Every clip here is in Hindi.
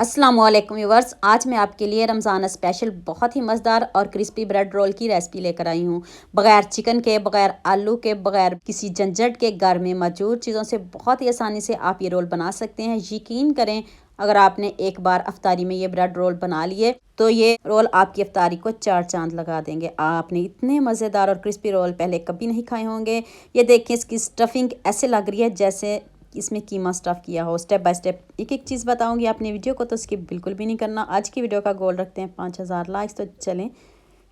अस्सलाम वालेकुम व्यूवर्स, आज मैं आपके लिए रमज़ान स्पेशल बहुत ही मज़ेदार और क्रिस्पी ब्रेड रोल की रेसिपी लेकर आई हूँ। बग़ैर चिकन के, बग़ैर आलू के, बग़ैर किसी झंझट के घर में मौजूद चीज़ों से बहुत ही आसानी से आप ये रोल बना सकते हैं। यकीन करें, अगर आपने एक बार अफ्तारी में ये ब्रेड रोल बना लिए तो ये रोल आपकी अफ्तारी को चार चांद लगा देंगे। आपने इतने मज़ेदार और क्रिस्पी रोल पहले कभी नहीं खाए होंगे। ये देखिए, इसकी स्टफिंग ऐसे लग रही है जैसे इसमें कीमा स्टफ़ किया हो। स्टेप बाय स्टेप एक एक चीज़ बताऊंगी। आपने वीडियो को तो स्किप बिल्कुल भी नहीं करना। आज की वीडियो का गोल रखते हैं 5000 लाइक्स। तो चलें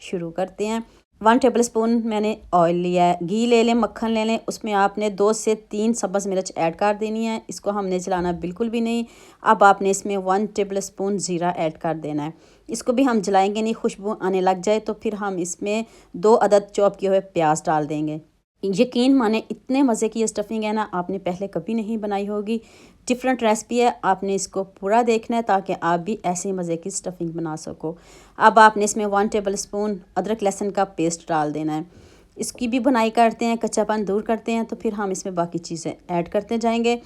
शुरू करते हैं। 1 टेबल स्पून मैंने ऑयल लिया है। घी ले लें, मक्खन ले लें, उसमें आपने 2 से 3 सब्ज़ मिर्च ऐड कर देनी है। इसको हमने जलाना बिल्कुल भी नहीं। अब आपने इसमें 1 टेबल स्पून ज़ीरा ऐड कर देना है। इसको भी हम जलाएंगे नहीं, खुशबू आने लग जाए तो फिर हम इसमें 2 अदद चॉप किए हुए प्याज डाल देंगे। यकीन माने इतने मज़े की ये स्टफिंग है ना, आपने पहले कभी नहीं बनाई होगी। डिफरेंट रेसिपी है, आपने इसको पूरा देखना है ताकि आप भी ऐसे मज़े की स्टफिंग बना सको। अब आपने इसमें 1 टेबल स्पून अदरक लहसुन का पेस्ट डाल देना है। इसकी भी बुनाई करते हैं, कच्चापन दूर करते हैं, तो फिर हम इसमें बाकी चीज़ें ऐड करते जाएंगे।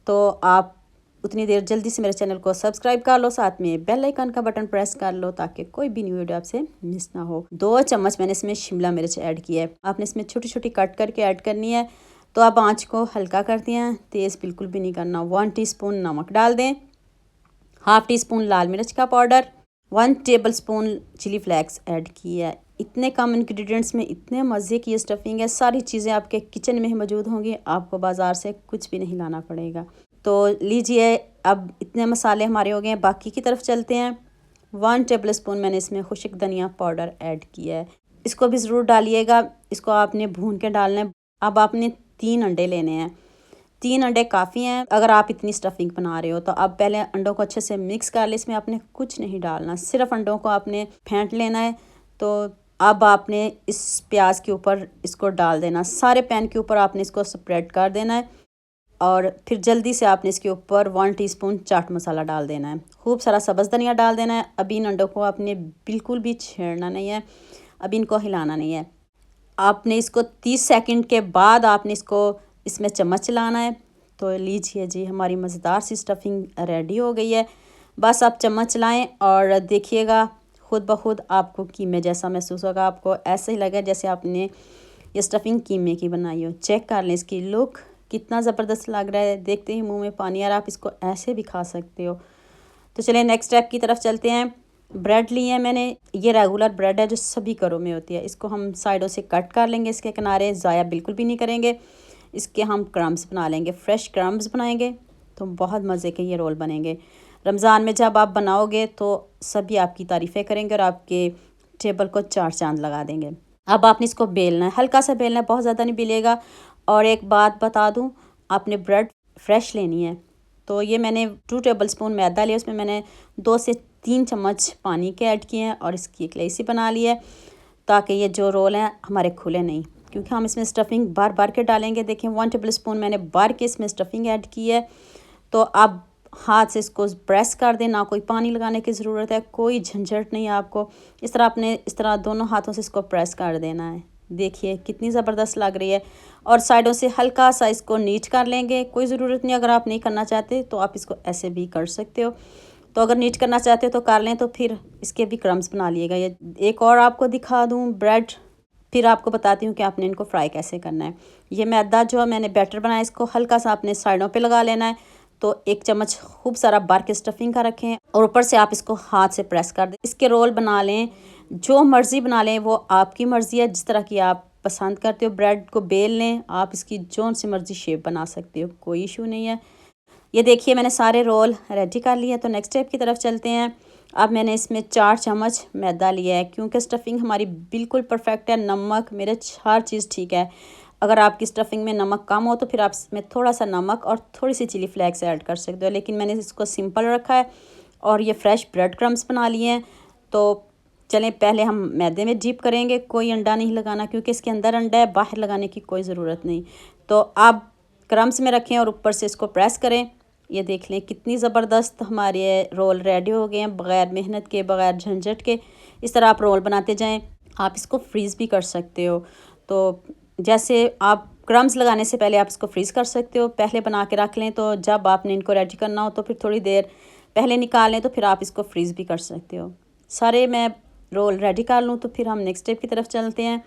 तो आप उतनी देर जल्दी से मेरे चैनल को सब्सक्राइब कर लो, साथ में बेल आइकन का बटन प्रेस कर लो ताकि कोई भी न्यू वीडियो आपसे मिस ना हो। 2 चम्मच मैंने इसमें शिमला मिर्च ऐड की है। आपने इसमें छोटी छोटी कट करके ऐड करनी है। तो आप आँच को हल्का कर दिया, तेज़ बिल्कुल भी नहीं करना। 1 टीस्पून नमक डाल दें, हाफ़ टी स्पून लाल मिर्च का powder, 1 tablespoon chili flakes add की है। इतने कम इंग्रेडिएंट्स में इतने मज़े की ये स्टफिंग है। सारी चीज़ें आपके किचन में ही मौजूद होंगी, आपको बाज़ार से कुछ भी नहीं लाना पड़ेगा। तो लीजिए, अब इतने मसाले हमारे हो गए हैं, बाकी की तरफ चलते हैं। 1 टेबल स्पून मैंने इसमें खुश्क धनिया पाउडर ऐड किया है। इसको भी ज़रूर डालिएगा। इसको आपने भून के डालना है। अब आपने 3 अंडे लेने हैं। 3 अंडे काफ़ी हैं अगर आप इतनी स्टफिंग बना रहे हो। तो अब पहले अंडों को अच्छे से मिक्स कर ले। इसमें आपने कुछ नहीं डालना, सिर्फ अंडों को आपने फेंट लेना है। तो अब आपने इस प्याज के ऊपर इसको डाल देना, सारे पैन के ऊपर आपने इसको स्प्रेड कर देना है। और फिर जल्दी से आपने इसके ऊपर 1 टीस्पून चाट मसाला डाल देना है। खूब सारा सब्ज़ धनिया डाल देना है। अभी इन अंडों को आपने बिल्कुल भी छेड़ना नहीं है, अभी इनको हिलाना नहीं है। आपने इसको 30 सेकंड के बाद आपने इसको इसमें चम्मच चलाना है। तो लीजिए जी, हमारी मज़ेदार सी स्टफिंग रेडी हो गई है। बस आप चम्मच चलाएं और देखिएगा, खुद ब खुद आपको कीमे जैसा महसूस होगा। आपको ऐसे ही लगे जैसे आपने ये स्टफिंग कीमे की बनाई हो। चेक कर लें इसकी लुक, कितना ज़बरदस्त लग रहा है। देखते ही मुंह में पानी आ रहा है। आप इसको ऐसे भी खा सकते हो। तो चलिए नेक्स्ट स्टेप की तरफ चलते हैं। ब्रेड ली है मैंने, ये रेगुलर ब्रेड है जो सभी घरों में होती है। इसको हम साइडों से कट कर लेंगे, इसके किनारे ज़ाया बिल्कुल भी नहीं करेंगे। इसके हम क्रम्स बना लेंगे, फ्रेश क्रम्स बनाएंगे तो बहुत मज़े के ये रोल बनेंगे। रमज़ान में जब आप बनाओगे तो सभी आपकी तारीफ़ें करेंगे और आपके टेबल को चार चांद लगा देंगे। अब आपने इसको बेलना है, हल्का सा बेलना है, बहुत ज़्यादा नहीं बेलेगा। और एक बात बता दूं, आपने ब्रेड फ्रेश लेनी है। तो ये मैंने 2 टेबल स्पून मैदा लिया, उसमें मैंने 2 से 3 चम्मच पानी के ऐड किए हैं और इसकी एक लेसी बना ली है ताकि ये जो रोल हैं हमारे खुले नहीं, क्योंकि हम इसमें स्टफिंग बार बार के डालेंगे। देखें 1 टेबल स्पून मैंने बार के इसमें स्टफिंग ऐड की है। तो अब हाथ से इसको प्रेस कर दें, ना कोई पानी लगाने की ज़रूरत है, कोई झंझट नहीं है आपको। इस तरह आपने इस तरह दोनों हाथों से इसको प्रेस कर देना है। देखिए कितनी ज़बरदस्त लग रही है। और साइडों से हल्का सा इसको नीच कर लेंगे, कोई ज़रूरत नहीं, अगर आप नहीं करना चाहते तो आप इसको ऐसे भी कर सकते हो। तो अगर नीच करना चाहते हो तो कर लें, तो फिर इसके भी क्रम्स बना लिएगा। ये एक और आपको दिखा दूँ ब्रेड, फिर आपको बताती हूँ कि आपने इनको फ्राई कैसे करना है। ये मैदा जो मैंने बैटर बनाया, इसको हल्का सा अपने साइडों पे लगा लेना है। तो 1 चम्मच खूब सारा भर के स्टफिंग का रखें और ऊपर से आप इसको हाथ से प्रेस कर दें। इसके रोल बना लें, जो मर्ज़ी बना लें, वो आपकी मर्ज़ी है, जिस तरह की आप पसंद करते हो। ब्रेड को बेल लें, आप इसकी जौन सी मर्ज़ी शेप बना सकते हो, कोई इशू नहीं है। ये देखिए मैंने सारे रोल रेडी कर लिए। तो नेक्स्ट स्टेप की तरफ चलते हैं। अब मैंने इसमें 4 चम्मच मैदा लिया है, क्योंकि स्टफिंग हमारी बिल्कुल परफेक्ट है। नमक मिर्च हर चीज़ ठीक है। अगर आपकी स्टफिंग में नमक कम हो तो फिर आप इसमें थोड़ा सा नमक और थोड़ी सी चिली फ्लेक्स ऐड कर सकते हो, लेकिन मैंने इसको सिंपल रखा है। और ये फ्रेश ब्रेड क्रम्स बना लिए हैं। तो चलें पहले हम मैदे में डीप करेंगे, कोई अंडा नहीं लगाना क्योंकि इसके अंदर अंडा है, बाहर लगाने की कोई ज़रूरत नहीं। तो आप क्रम्स में रखें और ऊपर से इसको प्रेस करें। ये देख लें कितनी ज़बरदस्त हमारे रोल रेडी हो गए हैं, बग़ैर मेहनत के, बग़ैर झंझट के। इस तरह आप रोल बनाते जाएं। आप इसको फ्रीज़ भी कर सकते हो। तो जैसे आप क्रम्स लगाने से पहले आप इसको फ्रीज़ कर सकते हो, पहले बना के रख लें। तो जब आपने इनको रेडी करना हो तो फिर थोड़ी देर पहले निकाल लें तो फिर आप इसको फ्रीज़ भी कर सकते हो। सारे मैं रोल रेडी कर लूँ तो फिर हम नेक्स्ट स्टेप की तरफ चलते हैं।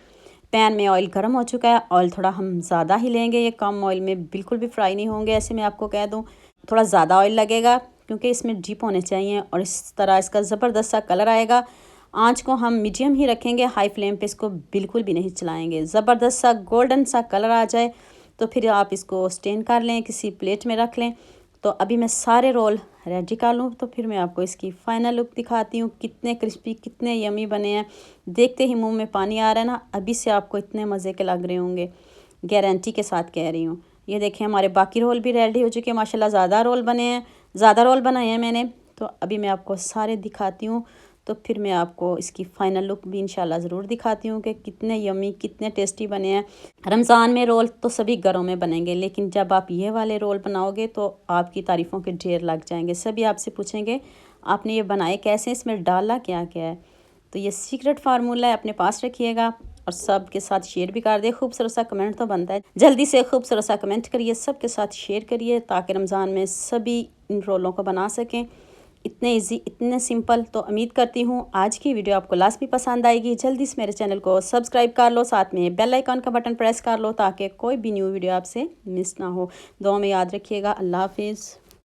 पैन में ऑयल गर्म हो चुका है। ऑयल थोड़ा हम ज़्यादा ही लेंगे, ये कम ऑयल में बिल्कुल भी फ्राई नहीं होंगे। ऐसे मैं आपको कह दूँ थोड़ा ज़्यादा ऑयल लगेगा क्योंकि इसमें डीप होने चाहिए और इस तरह इसका ज़बरदस्त सा कलर आएगा। आंच को हम मीडियम ही रखेंगे, हाई फ्लेम पे इसको बिल्कुल भी नहीं चलाएंगे। ज़बरदस्त सा गोल्डन सा कलर आ जाए तो फिर आप इसको स्टेन कर लें, किसी प्लेट में रख लें। तो अभी मैं सारे रोल रेडी कर लूँ तो फिर मैं आपको इसकी फ़ाइनल लुक दिखाती हूँ। कितने क्रिस्पी, कितने यमी बने हैं। देखते ही मुंह में पानी आ रहा है ना, अभी से आपको इतने मज़े के लग रहे होंगे, गारंटी के साथ कह रही हूँ। ये देखें हमारे बाकी रोल भी रेडी हो चुके हैं माशाल्लाह। ज़्यादा रोल बने हैं, ज़्यादा रोल बनाए हैं मैंने। तो अभी मैं आपको सारे दिखाती हूँ तो फिर मैं आपको इसकी फ़ाइनल लुक भी इंशाल्लाह ज़रूर दिखाती हूँ कि कितने यमी, कितने टेस्टी बने हैं। रमज़ान में रोल तो सभी घरों में बनेंगे, लेकिन जब आप ये वाले रोल बनाओगे तो आपकी तारीफ़ों के ढेर लग जाएंगे। सभी आपसे पूछेंगे आपने ये बनाए कैसे, इसमें डाला क्या क्या है। तो ये सीक्रेट फार्मूला है, अपने पास रखिएगा और सब के साथ शेयर भी कर दे। खूबसूरत सा कमेंट तो बनता है, जल्दी से खूबसूरत सा कमेंट करिए, सबके साथ शेयर करिए ताकि रमज़ान में सभी इन रोलों को बना सकें। इतने इजी, इतने सिंपल। तो उम्मीद करती हूँ आज की वीडियो आपको लास्ट भी पसंद आएगी। जल्दी से मेरे चैनल को सब्सक्राइब कर लो, साथ में बेल आइकन का बटन प्रेस कर लो ताकि कोई भी न्यू वीडियो आपसे मिस ना हो। दुआ में याद रखिएगा। अल्लाह हाफिज़।